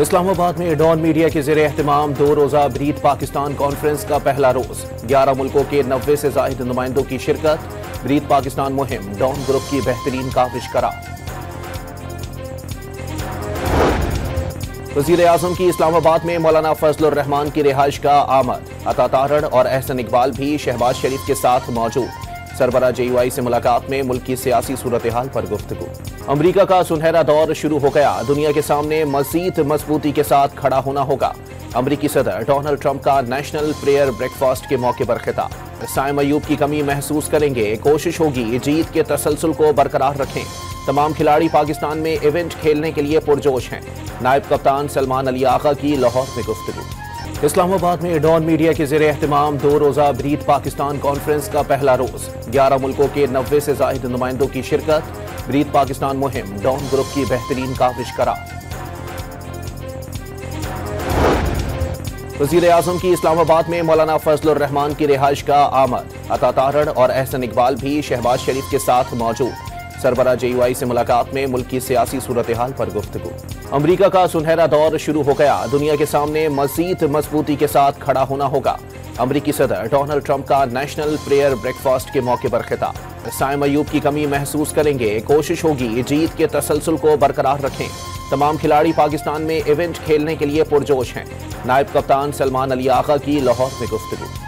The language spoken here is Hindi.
इस्लामाबाद में डॉन मीडिया के ज़ेरे एहतमाम 2 रोज़ा ब्रीथ पाकिस्तान कॉन्फ्रेंस का पहला रोज 11 मुल्कों के 90 से ज़ायद नुमाइंदों की शिरकत। ब्रीथ पाकिस्तान मुहिम डॉन ग्रुप की बेहतरीन काविश करार। वज़ीर आज़म की इस्लामाबाद में मौलाना फजलुर रहमान की रिहाइश का आमद। अता तारड़ और एहसन इकबाल भी शहबाज शरीफ के साथ मौजूद। सरबरा JUI से मुलाकात में मुल्क की सियासी सूरत हाल पर गुफ्तगू। अमरीका का सुनहरा दौर शुरू हो गया, दुनिया के सामने मज़ीद मजबूती के साथ खड़ा होना होगा। अमरीकी सदर डोनाल्ड ट्रंप का नेशनल प्रेयर ब्रेकफास्ट के मौके पर खिताब। साइम अयूब की कमी महसूस करेंगे, कोशिश होगी जीत के तसलसल को बरकरार रखें। तमाम खिलाड़ी पाकिस्तान में इवेंट खेलने के लिए पुरजोश हैं। नायब कप्तान सलमान अली आगा की लाहौर में गुफ्तगू। इस्लामाबाद में डॉन मीडिया के ज़ेरे एहतमाम 2 रोज़ा ब्रीथ पाकिस्तान कॉन्फ्रेंस का पहला रोज 11 मुल्कों के 90 से ज़ायद नुमाइंदों की शिरकत। ब्रीथ पाकिस्तान मुहिम डॉन ग्रुप की बेहतरीन काविश करार। वज़ीर आज़म की इस्लामाबाद में मौलाना फजलुर रहमान की रिहाइश का आमद। अता तारड़ और एहसन इकबाल भी शहबाज शरीफ के साथ मौजूद। सरबरा JUI से मुलाकात में मुल्क की सियासी सूरत हाल पर गुफ्तगू। अमरीका का सुनहरा दौर शुरू हो गया, दुनिया के सामने मज़ीद मजबूती के साथ खड़ा होना होगा। अमरीकी सदर डोनाल्ड ट्रंप का नेशनल प्रेयर ब्रेकफास्ट के मौके पर खिताब। साइम अयूब की कमी महसूस करेंगे, कोशिश होगी जीत के तसलसल को बरकरार रखें। तमाम खिलाड़ी पाकिस्तान में इवेंट खेलने के लिए पुरजोश हैं। नायब कप्तान सलमान अली आगा की लाहौर में गुफ्तगू।